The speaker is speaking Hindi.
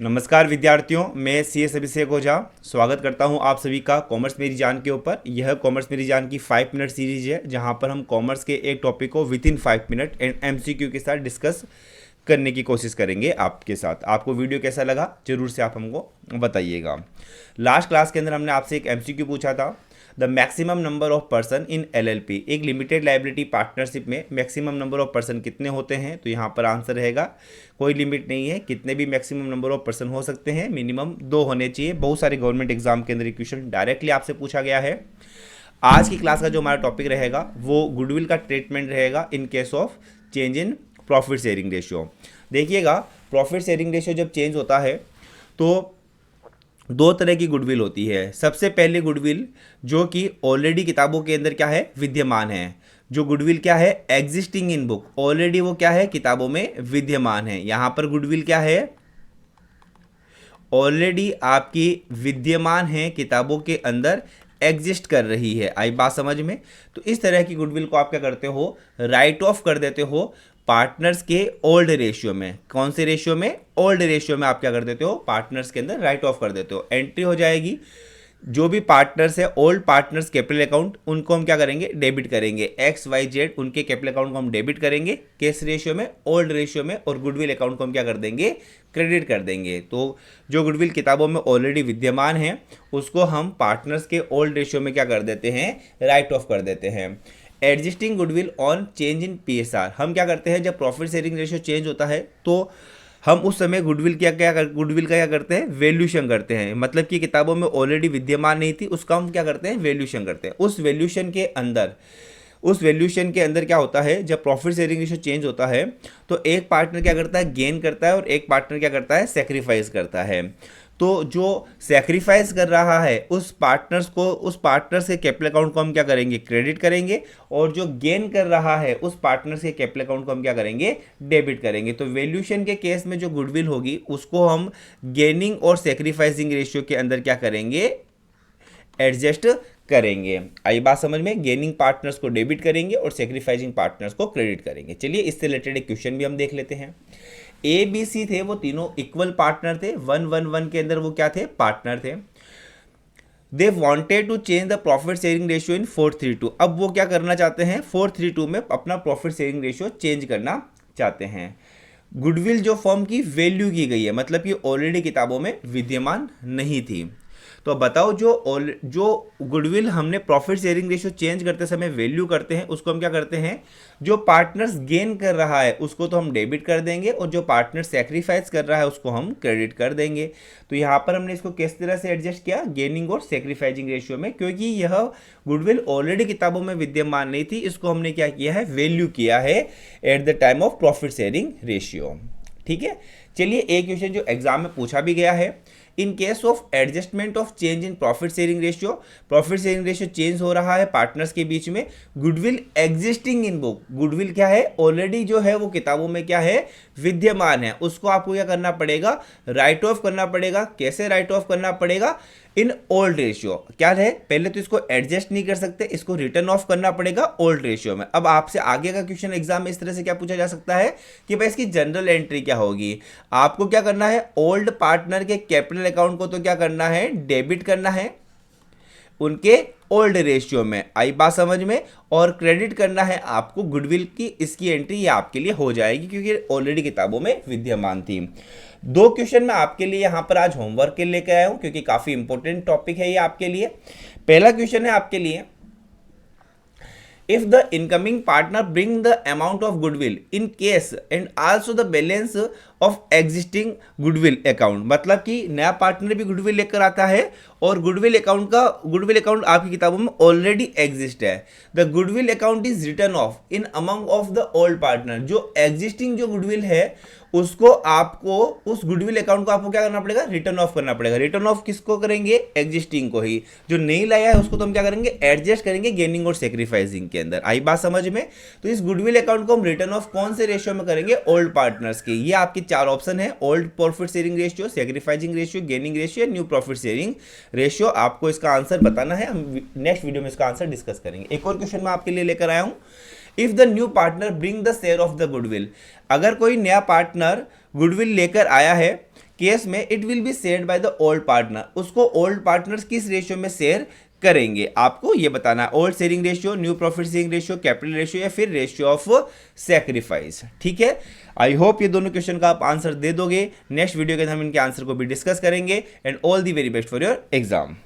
नमस्कार विद्यार्थियों, मैं CS अभिषेक ओझा स्वागत करता हूं आप सभी का कॉमर्स मेरी जान के ऊपर। यह कॉमर्स मेरी जान की 5 मिनट सीरीज है जहां पर हम कॉमर्स के एक टॉपिक को with in 5 minute and MCQ के साथ डिस्कस करने की कोशिश करेंगे आपके साथ। आपको वीडियो कैसा लगा जरूर से आप हमको बताइएगा। लास्ट क्लास के अंदर हमने आपसे एक MCQ पूछा था, the maximum number of person in LLP, एक लिमिटेड लाइबिलिटी पार्टनरशिप में मैक्सिमम नंबर ऑफ पर्सन कितने होते हैं। तो यहाँ पर आंसर रहेगा कोई लिमिट नहीं है, कितने भी मैक्सिमम नंबर ऑफ पर्सन हो सकते हैं, मिनिमम 2 होने चाहिए। बहुत सारे गवर्नमेंट एग्जाम के अंदर क्वेश्चन डायरेक्टली आपसे पूछा गया है। आज की क्लास का जो हमारा टॉपिक रहेगा वो गुडविल का ट्रीटमेंट रहेगा in case of change in profit sharing ratio. देखिएगा, प्रॉफिट शेयरिंग रेशियो जब चेंज होता है तो दो तरह की गुडविल होती है। सबसे पहले गुडविल जो कि ऑलरेडी किताबों के अंदर क्या है, विद्यमान है। जो गुडविल क्या है, एग्जिस्टिंग इन बुक, ऑलरेडी वो क्या है, किताबों में विद्यमान है। यहां पर गुडविल क्या है, ऑलरेडी आपकी विद्यमान है, किताबों के अंदर एग्जिस्ट कर रही है। आई बात समझ में? तो इस तरह की गुडविल को आप क्या करते हो, राइट ऑफ कर देते हो पार्टनर्स के ओल्ड रेशियो में। कौन से रेशियो में, ओल्ड रेशियो में आप क्या कर देते हो, पार्टनर्स के अंदर राइट ऑफ कर देते हो। एंट्री हो जाएगी, जो भी पार्टनर्स है ओल्ड पार्टनर्स कैपिटल अकाउंट, उनको हम क्या करेंगे, डेबिट करेंगे। XYZ उनके कैपिटल अकाउंट को हम डेबिट करेंगे किस रेशियो में, ओल्ड रेशियो में, और गुडविल अकाउंट को हम क्या कर देंगे, क्रेडिट कर देंगे। तो जो गुडविल किताबों में ऑलरेडी विद्यमान है उसको हम पार्टनर्स के ओल्ड रेशियो में क्या कर देते हैं, राइट ऑफ कर देते हैं। Adjusting goodwill on change in PSR, हम क्या करते हैं, जब प्रॉफिट शेयरिंग रेशियो चेंज होता है तो हम उस समय गुडविल गुडविल का क्या करते हैं, वैल्यूशन करते हैं। मतलब कि किताबों में ऑलरेडी विद्यमान नहीं थी, उसका हम क्या करते हैं, वैल्यूशन करते हैं। उस वैल्यूशन के अंदर क्या होता है, जब प्रॉफिट शेयरिंग रेशियो चेंज होता है तो एक पार्टनर क्या करता है, गेन करता है, और एक पार्टनर क्या करता है, सेक्रीफाइस करता है। तो जो सेक्रीफाइस कर रहा है उस पार्टनर्स के कैपिटल अकाउंट को हम क्या करेंगे, क्रेडिट करेंगे, और जो गेन कर रहा है उस पार्टनर्स के कैपिटल अकाउंट को हम क्या करेंगे, डेबिट करेंगे। तो वैल्यूशन के केस में जो गुडविल होगी उसको हम गेनिंग और सेक्रीफाइसिंग रेशियो के अंदर क्या करेंगे, एडजस्ट करेंगे। आई बात समझ में? गेनिंग पार्टनर्स को डेबिट करेंगे और सेक्रीफाइसिंग पार्टनर्स को क्रेडिट करेंगे। चलिए इससे रिलेटेड एक क्वेश्चन भी हम देख लेते हैं। ABC थे, वो तीनों इक्वल पार्टनर थे। 111 के अंदर वो क्या थे, पार्टनर थे। They wanted to change the profit sharing ratio in 432। अब वो क्या करना चाहते हैं, 432 में अपना प्रॉफिट शेयरिंग रेशियो चेंज करना चाहते हैं। गुडविल जो फर्म की वैल्यू की गई है, मतलब कि ऑलरेडी किताबों में विद्यमान नहीं थी। तो बताओ, जो गुडविल हमने प्रॉफिट शेयरिंग रेशियो चेंज करते समय वैल्यू करते हैं उसको हम क्या करते हैं, जो पार्टनर्स गेन कर रहा है उसको तो हम डेबिट कर देंगे, और जो पार्टनर सेक्रीफाइस कर रहा है उसको हम क्रेडिट कर देंगे। तो यहाँ पर हमने इसको किस तरह से एडजस्ट किया, गेनिंग और सेक्रीफाइसिंग रेशियो में, क्योंकि यह गुडविल ऑलरेडी किताबों में विद्यमान नहीं थी, इसको हमने क्या किया है, वैल्यू किया है at the time of profit sharing ratio. ठीक है। चलिए एक क्वेश्चन जो एग्जाम में पूछा भी गया है, in case of adjustment of change in profit sharing ratio, profit sharing ratio change हो रहा है पार्टनर्स के बीच में, goodwill existing in book, goodwill क्या है, ऑलरेडी जो है वो किताबों में क्या है, विद्यमान है, उसको आपको क्या करना पड़ेगा, राइट ऑफ करना पड़ेगा। कैसे राइट ऑफ करना पड़ेगा, इन ओल्ड रेशियो। क्या है, पहले तो इसको एडजस्ट नहीं कर सकते, इसको रिटर्न ऑफ करना पड़ेगा ओल्ड रेशियो में। अब आपसे आगे का क्वेश्चन एग्जाम में इस तरह से क्या पूछा जा सकता है कि भाई इसकी जनरल एंट्री क्या होगी। आपको क्या करना है, ओल्ड पार्टनर के कैपिटल अकाउंट को तो क्या करना है, डेबिट करना है उनके ओल्ड रेशियो में। आई बात समझ में? और क्रेडिट करना है आपको गुडविल की, इसकी एंट्री ये आपके लिए हो जाएगी क्योंकि ऑलरेडी किताबों में विद्यमान थी। 2 क्वेश्चन मैं आपके लिए यहां पर आज होमवर्क के लेकर आया हूं क्योंकि काफी इंपॉर्टेंट टॉपिक है ये आपके लिए। पहला क्वेश्चन है आपके लिए, if the incoming partner bring the amount of goodwill in case and also the balance of existing goodwill account, मतलब कि नया पार्टनर भी गुडविल लेकर आता है और गुडविल अकाउंट आपकी किताबों में ऑलरेडी एग्जिस्ट है। The goodwill account is return of in among of the old partner, जो एग्जिस्टिंग जो गुडविल है उसको आपको, उस गुडविल अकाउंट को आपको क्या करना पड़ेगा, रिटर्न ऑफ करना पड़ेगा। रिटर्न ऑफ किसको करेंगे, एग्जिस्टिंग को ही। जो नहीं लाया है उसको तो हम क्या करेंगे, एडजस्ट करेंगे गेनिंग और सेक्रीफाइसिंग के अंदर। आई बात समझ में? तो इस गुडविल अकाउंट को हम रिटर्न ऑफ कौन से रेशियो में करेंगे, ओल्ड पार्टनर्स के। ये आपकी 4 ऑप्शन है, old profit sharing ratio, sacrificing ratio, gaining ratio, new profit sharing ratio. आपको इसका आंसर बताना है, हम नेक्स्ट वीडियो में इसका आंसर डिस्कस करेंगे। एक और क्वेश्चन मैं आपके लिए लेकर आया हूं, if the new partner bring the share of the goodwill, अगर कोई नया पार्टनर गुडविल लेकर आया है केस में it will be shared by the old partner, उसको ओल्ड पार्टनर्स किस रेशियो में शेयर करेंगे, आपको ये बताना है। Old sharing ratio, new profit sharing ratio, capital ratio या फिर रेशियो ऑफ सैक्रिफाइस। ठीक है, आई होप ये दोनों क्वेश्चन का आप आंसर दे दोगे। नेक्स्ट वीडियो के अंदर हम इनके आंसर को भी डिस्कस करेंगे। And all the very best for your exam.